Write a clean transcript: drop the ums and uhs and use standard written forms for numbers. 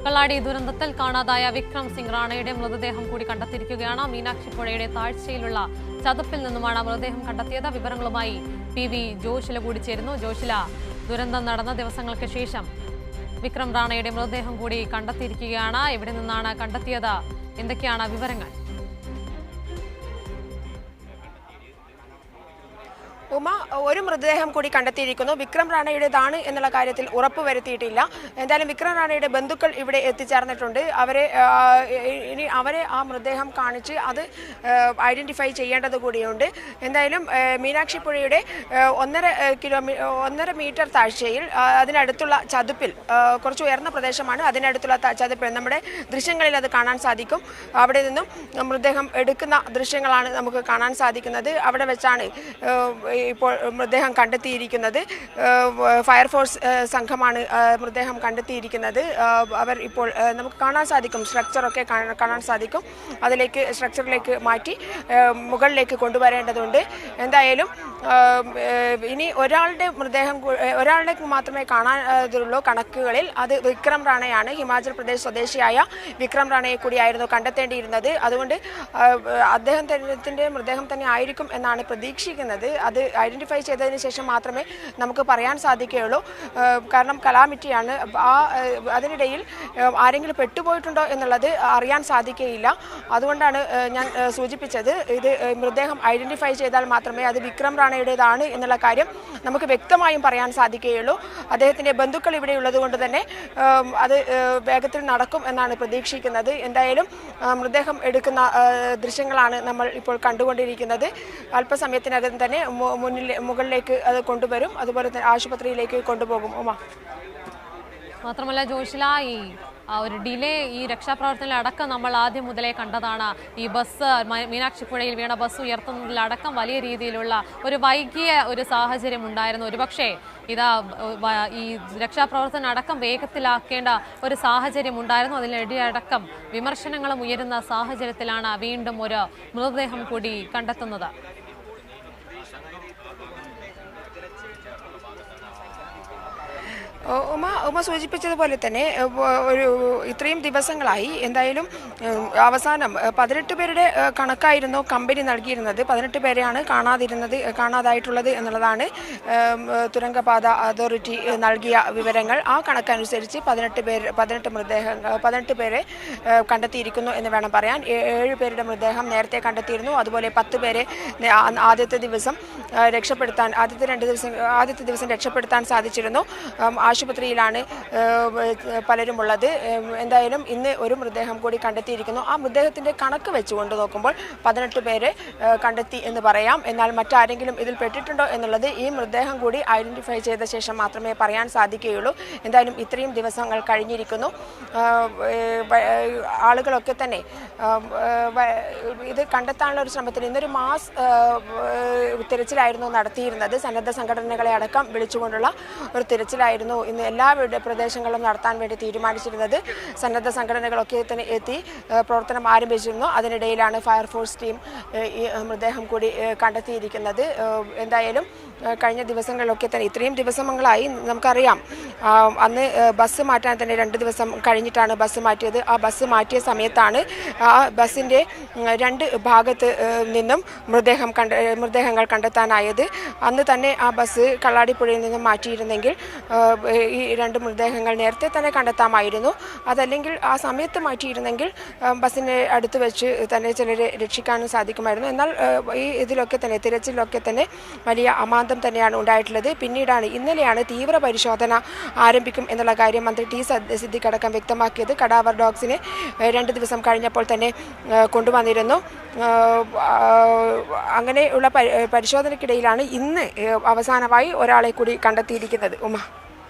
കള്ളാടി ദുരന്തത്തിൽ കാണാതായ വിക്രം സിംഗ് റാണയുടെ മൃതദേഹം കൂടി കണ്ടെത്തിയിരിക്കുകയാണ്. മീനാക്ഷി പുഴയുടെ താഴ്ചയിലുള്ള ചതുപ്പിൽ നിന്നുമാണ് മൃതദേഹം കണ്ടെത്തിയത്. വിവരങ്ങളുമായി PV ജോഷില കൂടി ചേരുന്നു. ജോഷില, ദുരന്തം നടന്ന ദിവസങ്ങൾക്ക് ശേഷം വിക്രം റാണയുടെ മൃതദേഹം കൂടി കണ്ടെത്തിയിരിക്കുകയാണ്. എവിടെ നിന്നാണ് കണ്ടെത്തിയത്? എന്തൊക്കെയാണ് വിവരങ്ങൾ? ഉമ, ഒരു മൃതദേഹം കൂടി കണ്ടെത്തിയിരിക്കുന്നു. വിക്രം റാണയുടേതാണ് എന്നുള്ള കാര്യത്തിൽ ഉറപ്പ് വരുത്തിയിട്ടില്ല. എന്തായാലും വിക്രം റാണയുടെ ബന്ധുക്കൾ ഇവിടെ എത്തിച്ചേർന്നിട്ടുണ്ട്. അവരെ ആ മൃതദേഹം കാണിച്ച് അത് ഐഡന്റിഫൈ ചെയ്യേണ്ടത് കൂടിയുണ്ട്. എന്തായാലും മീനാക്ഷി പുഴയുടെ 1.5 മീറ്റർ താഴ്ചയിൽ അതിനടുത്തുള്ള ചതുപ്പിൽ, കുറച്ച് ഉയർന്ന പ്രദേശമാണ്, അതിനടുത്തുള്ള ചതുപ്പിൽ നമ്മുടെ ദൃശ്യങ്ങളിൽ അത് കാണാൻ സാധിക്കും. അവിടെ നിന്നും മൃതദേഹം എടുക്കുന്ന ദൃശ്യങ്ങളാണ് നമുക്ക് കാണാൻ സാധിക്കുന്നത്. അവിടെ വെച്ചാണ് ഇപ്പോൾ മൃതദേഹം കണ്ടെത്തിയിരിക്കുന്നത്. ഫയർഫോഴ്സ് സംഘമാണ് മൃതദേഹം കണ്ടെത്തിയിരിക്കുന്നത്. അവർ ഇപ്പോൾ നമുക്ക് കാണാൻ സാധിക്കും, സ്ട്രക്ചറൊക്കെ കാണാൻ സാധിക്കും. സ്ട്രക്ചറിലേക്ക് മാറ്റി മുകളിലേക്ക് കൊണ്ടുവരേണ്ടതുണ്ട്. എന്തായാലും ഇനി ഒരാളുടെ മാത്രമേ കാണാനുള്ളൂ കണക്കുകളിൽ. അത് വിക്രം റാണയാണ്. ഹിമാചൽ പ്രദേശ് സ്വദേശിയായ വിക്രം റാണയെ കൂടിയായിരുന്നു കണ്ടെത്തേണ്ടിയിരുന്നത്. അതുകൊണ്ട് അദ്ദേഹത്തിൻ്റെ മൃതദേഹം തന്നെ ആയിരിക്കും എന്നാണ് പ്രതീക്ഷിക്കുന്നത്. അത് ഐഡന്റിഫൈ ചെയ്തതിന് ശേഷം മാത്രമേ നമുക്ക് പറയാൻ സാധിക്കുകയുള്ളൂ. കാരണം കലാമിറ്റിയാണ്. അതിനിടയിൽ ആരെങ്കിലും പെട്ടുപോയിട്ടുണ്ടോ എന്നുള്ളത് അറിയാൻ സാധിക്കുകയില്ല. അതുകൊണ്ടാണ് ഞാൻ സൂചിപ്പിച്ചത്, ഇത് മൃതദേഹം ഐഡന്റിഫൈ ചെയ്താൽ മാത്രമേ അത് വിക്രം റാണയുടേതാണ് എന്നുള്ള കാര്യം നമുക്ക് വ്യക്തമായും പറയാൻ സാധിക്കുകയുള്ളൂ. അദ്ദേഹത്തിൻ്റെ ബന്ധുക്കൾ ഇവിടെ ഉള്ളത് കൊണ്ട് തന്നെ അത് വേഗത്തിൽ നടക്കും എന്നാണ് പ്രതീക്ഷിക്കുന്നത്. എന്തായാലും മൃതദേഹം എടുക്കുന്ന ദൃശ്യങ്ങളാണ് നമ്മൾ ഇപ്പോൾ കണ്ടുകൊണ്ടിരിക്കുന്നത്. അല്പസമയത്തിനകം തന്നെ മുകളിലേക്ക് അത് കൊണ്ടുവരും. അതുപോലെ തന്നെ ആശുപത്രിയിലേക്ക് കൊണ്ടുപോകും. മാത്രമല്ല ജോഷില, ഒരു ഡിലേ ഈ രക്ഷാപ്രവർത്തനത്തിലടക്കം നമ്മൾ ആദ്യം മുതലേ കണ്ടതാണ്. ഈ ബസ് മീനാക്ഷി പുഴയിൽ വീണ ബസ് ഉയർത്തുന്നതിലടക്കം വലിയ രീതിയിലുള്ള ഒരു വൈകിയ ഒരു സാഹചര്യം ഉണ്ടായിരുന്നു. ഒരുപക്ഷെ ഈ രക്ഷാപ്രവർത്തനം അടക്കം വേഗത്തിലാക്കേണ്ട ഒരു സാഹചര്യം ഉണ്ടായിരുന്നു. അതിനിടെയടക്കം വിമർശനങ്ങളും ഉയരുന്ന സാഹചര്യത്തിലാണ് വീണ്ടും ഒരു മൃതദേഹം കൂടി കണ്ടെത്തുന്നത്. ഉമ സൂചിപ്പിച്ചതുപോലെ തന്നെ ഇത്രയും ദിവസങ്ങളായി എന്തായാലും അവസാനം 18 പേരുടെ കണക്കായിരുന്നു കമ്പനി നൽകിയിരുന്നത്. 18 പേരെയാണ് കാണാതായിട്ടുള്ളത് എന്നുള്ളതാണ് തുരങ്കപാത അതോറിറ്റി നൽകിയ വിവരങ്ങൾ. ആ കണക്കനുസരിച്ച് 18 പേരെ കണ്ടെത്തിയിരിക്കുന്നു എന്ന് വേണം പറയാൻ. 7 പേരുടെ മൃതദേഹം നേരത്തെ കണ്ടെത്തിയിരുന്നു. അതുപോലെ 10 പേരെ ആദ്യത്തെ ദിവസം രക്ഷപ്പെടുത്താൻ സാധിച്ചിരുന്നു. ആശുപത്രിയിലാണ് പലരും ഉള്ളത്. എന്തായാലും ഇന്ന് ഒരു മൃതദേഹം കൂടി കണ്ടെത്തിയിരിക്കുന്നു. ആ മൃതദേഹത്തിന്റെ കണക്ക് വെച്ചുകൊണ്ട് നോക്കുമ്പോൾ 18 പേരെ കണ്ടെത്തി എന്ന് പറയാം. എന്നാൽ മറ്റാരെങ്കിലും ഇതിൽ പെട്ടിട്ടുണ്ടോ എന്നുള്ളത് ഈ മൃതദേഹം കൂടി ഐഡന്റിഫൈ ചെയ്ത ശേഷം മാത്രമേ പറയാൻ സാധിക്കുകയുള്ളൂ. എന്തായാലും ഇത്രയും ദിവസങ്ങൾ കഴിഞ്ഞിരിക്കുന്നു. ആളുകളൊക്കെ തന്നെ ഇത് കണ്ടെത്താനുള്ള ഒരു ശ്രമത്തിൽ ഇന്നൊരു മാസ് തിരച്ചിലായിരുന്നു നടത്തിയിരുന്നത്. സന്നദ്ധ സംഘടനകളെ അടക്കം വിളിച്ചുകൊണ്ടുള്ള ഒരു തിരച്ചിലായിരുന്നു ഇന്ന് എല്ലാ പ്രദേശങ്ങളിലും നടത്താൻ വേണ്ടി തീരുമാനിച്ചിരുന്നത്. സന്നദ്ധ സംഘടനകളൊക്കെ തന്നെ എത്തി പ്രവർത്തനം ആരംഭിച്ചിരുന്നു. അതിനിടയിലാണ് ഫയർഫോഴ്സ് ടീം ഈ മൃതദേഹം കൂടി കണ്ടെത്തിയിരിക്കുന്നത്. എന്തായാലും കഴിഞ്ഞ ദിവസങ്ങളിലൊക്കെ തന്നെ ഇത്രയും ദിവസങ്ങളായി നമുക്കറിയാം, അന്ന് ബസ് മാറ്റാൻ തന്നെ 2 ദിവസം കഴിഞ്ഞിട്ടാണ് ബസ് മാറ്റിയത്. ആ ബസ് മാറ്റിയ സമയത്താണ് ആ ബസ്സിൻ്റെ 2 ഭാഗത്ത് നിന്നും മൃതദേഹങ്ങൾ കണ്ടെത്താനായത്. അന്ന് തന്നെ ആ ബസ് കള്ളാടിപ്പുഴയിൽ നിന്നും മാറ്റിയിരുന്നെങ്കിൽ ഈ 2 മൃതദേഹങ്ങൾ നേരത്തെ തന്നെ കണ്ടെത്താമായിരുന്നു. അതല്ലെങ്കിൽ ആ സമയത്ത് മാറ്റിയിരുന്നെങ്കിൽ ബസ്സിനെ അടുത്ത് വെച്ച് തന്നെ ചിലരെ രക്ഷിക്കാനും സാധിക്കുമായിരുന്നു. എന്നാൽ ഈ തിരച്ചിലൊക്കെ തന്നെ വലിയ അമാന്തം തന്നെയാണ് ഉണ്ടായിട്ടുള്ളത്. ഇന്നലെയാണ് തീവ്ര പരിശോധന ആരംഭിക്കും എന്നുള്ള കാര്യം മന്ത്രി ടി സിദ്ദിഖ് അടക്കം വ്യക്തമാക്കിയത്. കടാവർ ഡോഗ്സിനെ 2 ദിവസം കഴിഞ്ഞപ്പോൾ തന്നെ കൊണ്ടുവന്നിരുന്നു. അങ്ങനെയുള്ള പരിശോധനയ്ക്കിടയിലാണ് ഇന്ന് അവസാനമായി ഒരാളെ കൂടി കണ്ടെത്തിയിരിക്കുന്നത്. ഉമ.